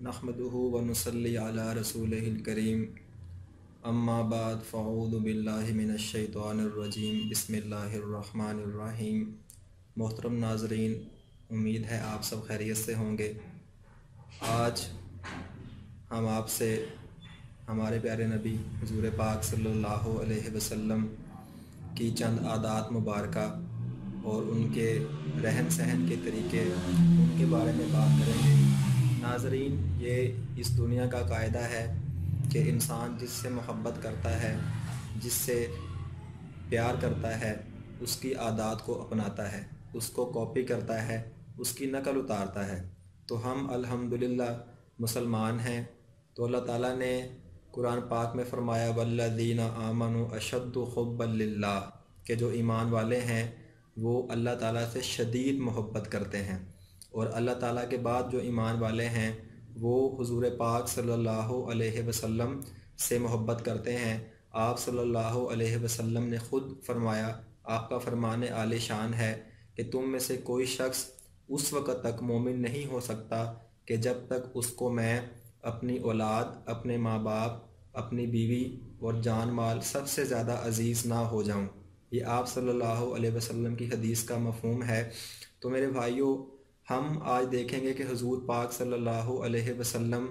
नहमदुहु व नुसल्ली अला रसूलिहिल करीम अम्मा बाद फ़अऊज़ु बिल्लाहि मिनश शैतानिर रजीम बिस्मिल्लाहिर रहमानिर रहीम। मोहतरम नाज़रीन, उम्मीद है आप सब खैरियत से होंगे। आज हम आपसे हमारे प्यारे नबी हुज़ूर पाक सल्लल्लाहु अलैहि वसल्लम की चंद आदात मुबारका और उनके रहन सहन के तरीके, उनके बारे में बात करेंगे। नाज़रीन, ये इस दुनिया का कायदा है कि इंसान जिससे मोहब्बत करता है, जिससे प्यार करता है, उसकी आदात को अपनाता है, उसको कॉपी करता है, उसकी नकल उतारता है। तो हम अल्हम्दुलिल्लाह मुसलमान हैं। तो अल्लाह ताला ने कुरान पाक में फ़रमाया वल्लज़ीना आमनु अशद्दु हुब्बन लिल्लाह, कि जो ईमान वाले हैं वो अल्लाह ताला से शदीद मोहब्बत करते हैं। और अल्लाह ताला के बाद जो ईमान वाले हैं वो हुज़ूर पाक सल्लल्लाहु अलैहि वसल्लम से मोहब्बत करते हैं। आप सल्लल्लाहु अलैहि वसल्लम ने ख़ुद फरमाया, आपका फ़रमान आले शान है कि तुम में से कोई शख्स उस वक़्त तक मोमिन नहीं हो सकता कि जब तक उसको मैं अपनी औलाद, अपने माँ बाप, अपनी बीवी और जान माल सबसे ज़्यादा अज़ीज़ ना हो जाऊँ। ये आप सल्लल्लाहु अलैहि वसल्लम की हदीस का मफ़हूम है। तो मेरे भाइयों, हम आज देखेंगे कि हुज़ूर पाक सल्लल्लाहु अलैहि वसल्लम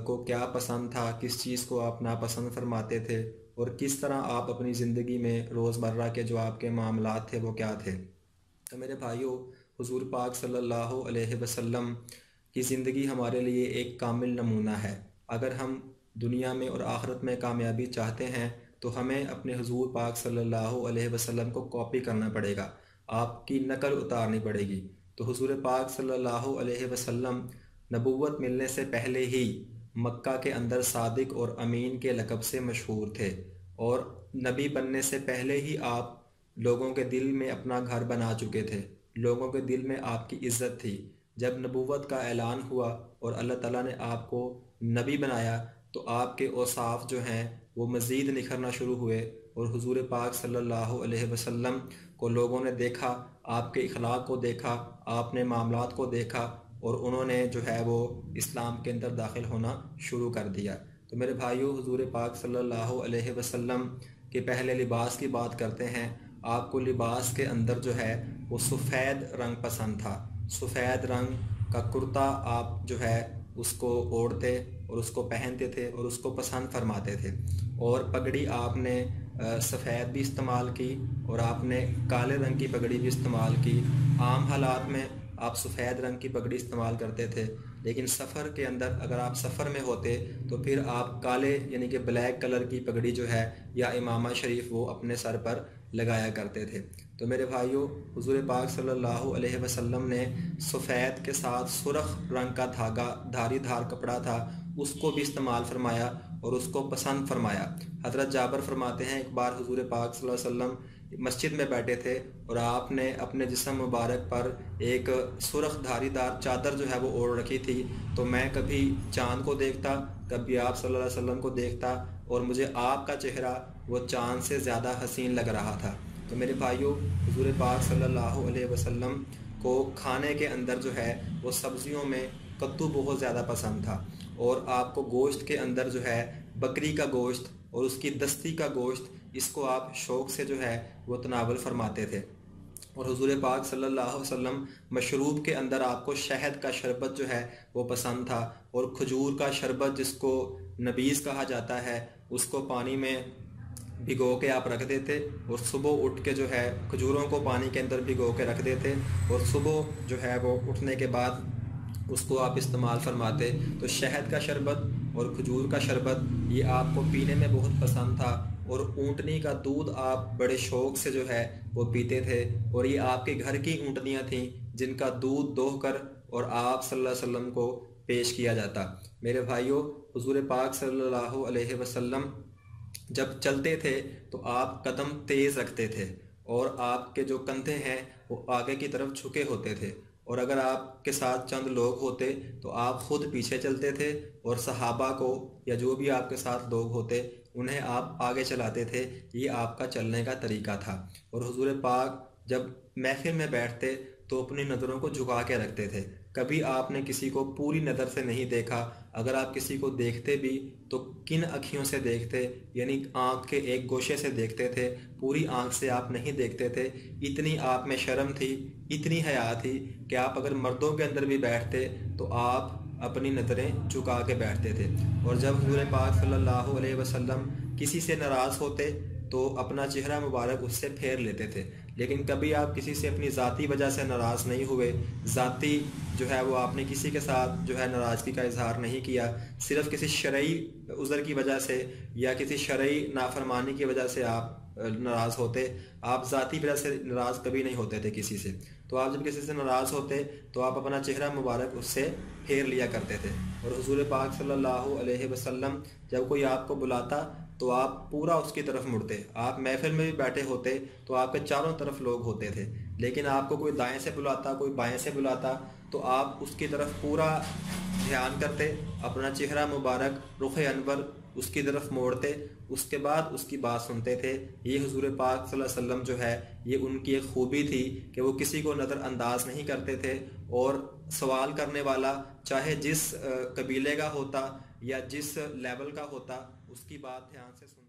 को क्या पसंद था, किस चीज़ को आप नापसंद फरमाते थे और किस तरह आप अपनी ज़िंदगी में रोज़मर्रा के जो आपके मामलात थे वो क्या थे। तो मेरे भाइयों, हुज़ूर पाक सल्लल्लाहु अलैहि वसल्लम की ज़िंदगी हमारे लिए एक कामिल नमूना है। अगर हम दुनिया में और आखिरत में कामयाबी चाहते हैं तो हमें अपने हुज़ूर पाक सल्लल्लाहु अलैहि वसल्लम को कॉपी करना पड़ेगा, आपकी नकल उतारनी पड़ेगी। तो हुज़ूर पाक सल्लल्लाहु अलैहि वसल्लम नबुव्वत मिलने से पहले ही मक्का के अंदर सादिक और अमीन के लक़ब से मशहूर थे, और नबी बनने से पहले ही आप लोगों के दिल में अपना घर बना चुके थे, लोगों के दिल में आपकी इज़्ज़त थी। जब नबुव्वत का ऐलान हुआ और अल्लाह ताला ने आपको नबी बनाया तो आपके औसाफ जो हैं वो मज़ीद निखरना शुरू हुए, और हुज़ूर पाक सल्लल्लाहु अलैहि वसल्लम को लोगों ने देखा, आपके इखलाक को देखा, आपने मामलात को देखा, और उन्होंने जो है वो इस्लाम के अंदर दाखिल होना शुरू कर दिया। तो मेरे भाइयों, हुज़ूर पाक सल्लल्लाहु अलैहि वसल्लम के पहले लिबास की बात करते हैं। आपको लिबास के अंदर जो है वो सफ़ेद रंग पसंद था। सफ़ेद रंग का कुर्ता आप जो है उसको ओढ़ते और उसको पहनते थे और उसको पसंद फरमाते थे। और पगड़ी आपने सफ़ेद भी इस्तेमाल की और आपने काले रंग की पगड़ी भी इस्तेमाल की। आम हालात में आप सफ़ेद रंग की पगड़ी इस्तेमाल करते थे, लेकिन सफ़र के अंदर अगर आप सफ़र में होते तो फिर आप काले यानी कि ब्लैक कलर की पगड़ी जो है या इमामा शरीफ वो अपने सर पर लगाया करते थे। तो मेरे भाइयों, हुज़ूर पाक सल्लल्लाहु अलैहि वसल्लम ने सफ़ेद के साथ सुर्ख रंग का धागा, धारीदार कपड़ा था, उसको भी इस्तेमाल फरमाया और उसको पसंद फरमाया। हज़रत जाबर फरमाते हैं, एक बार हुज़ूर पाक सल्लल्लाहु अलैहि वसल्लम मस्जिद में बैठे थे और आपने अपने जिस्म मुबारक पर एक सुर्ख धारीदार चादर जो है वो ओढ़ रखी थी। तो मैं कभी चाँद को देखता, कभी आप सल्लल्लाहु अलैहि वसल्लम को देखता, और मुझे आपका चेहरा वो चाँद से ज़्यादा हसीन लग रहा था। तो मेरे भाइयों, हुज़ूर पाक सल्लल्लाहु अलैहि वसल्लम को खाने के अंदर जो है वो सब्ज़ियों में कद्दू बहुत ज़्यादा पसंद था, और आपको गोश्त के अंदर जो है बकरी का गोश्त और उसकी दस्ती का गोश्त, इसको आप शौक़ से जो है वो तनावल फरमाते थे। और हुज़ूर पाक सल्लल्लाहु अलैहि वसल्लम मशरूब के अंदर आपको शहद का शरबत जो है वो पसंद था, और खजूर का शरबत जिसको नबीज़ कहा जाता है उसको पानी में भिगो के आप रख देते और सुबह उठ के जो है खजूरों को पानी के अंदर भिगो के रख देते, और सुबह जो है वो उठने के बाद उसको आप इस्तेमाल फरमाते। तो शहद का शरबत और खजूर का शरबत ये आपको पीने में बहुत पसंद था, और ऊँटनी का दूध आप बड़े शौक़ से जो है वो पीते थे, और ये आपके घर की ऊँटनियाँ थीं जिनका दूध दोह कर और आप सल्लल्लाहु अलैहि वसल्लम को पेश किया जाता। मेरे भाइयों, हुज़ूर पाक सल्लल्लाहु अलैहि वसल्लम जब चलते थे तो आप कदम तेज़ रखते थे, और आपके जो कंधे हैं वो आगे की तरफ झुके होते थे, और अगर आपके साथ चंद लोग होते तो आप ख़ुद पीछे चलते थे और सहाबा को या जो भी आपके साथ लोग होते उन्हें आप आगे चलाते थे। ये आपका चलने का तरीका था। और हुज़ूर पाक जब महफिल में बैठते तो अपनी नज़रों को झुका के रखते थे کبھی آپ نے کسی کو پوری نظر سے نہیں دیکھا، اگر آپ کسی کو دیکھتے بھی تو کن اکھیوں سے دیکھتے، یعنی آنکھ کے ایک گوشے سے دیکھتے تھے، پوری آنکھ سے آپ نہیں دیکھتے تھے۔ اتنی آپ میں شرم تھی، اتنی حیا تھی کہ آپ اگر مردوں کے اندر بھی بیٹھتے تو آپ اپنی نظریں چکا کے بیٹھتے تھے۔ اور جب حضور پاک صلی اللہ علیہ وسلم کسی سے ناراض ہوتے تو اپنا چہرہ مبارک اس سے پھیر لیتے تھے۔ لیکن کبھی آپ کسی سے اپنی ذاتی وجہ سے ناراض نہیں ہوئے، ذاتی جو ہے وہ آپ نے کسی کے ساتھ جو ہے ناراضگی کا اظہار نہیں کیا، صرف کسی شرعی عذر کی وجہ سے یا کسی شرعی نافرمانی کی وجہ سے آپ ناراض ہوتے، آپ ذاتی وجہ سے ناراض کبھی نہیں ہوتے تھے کسی سے۔ تو آپ جب کسی سے ناراض ہوتے تو آپ اپنا چہرہ مبارک اس سے پھیر لیا کرتے تھے۔ اور حضور پاک صلی اللہ علیہ وسلم جب کوئی آپ کو بلاتا تو آپ پورا اس کی طرف مڑتے۔ آپ محفل میں بھی بیٹھے ہوتے تو آپ کے چاروں طرف لوگ ہوتے تھے، لیکن آپ کو کوئی دائیں سے بلاتا، کوئی بائیں سے بلاتا تو آپ اس کی طرف پورا دھیان کرتے، اپنا چہرہ مبارک رخ انور اس کی طرف موڑتے، اس کے بعد اس کی بات سنتے تھے۔ یہ حضور پاک صلی اللہ علیہ وسلم جو ہے یہ ان کی ایک خوبی تھی کہ وہ کسی کو نظر انداز نہیں کرتے تھے، اور سوال کرنے والا چاہے جس قبیلے کا ہوتا یا جس لیول کا ہوتا اس کی بات دھیان سے سنتے۔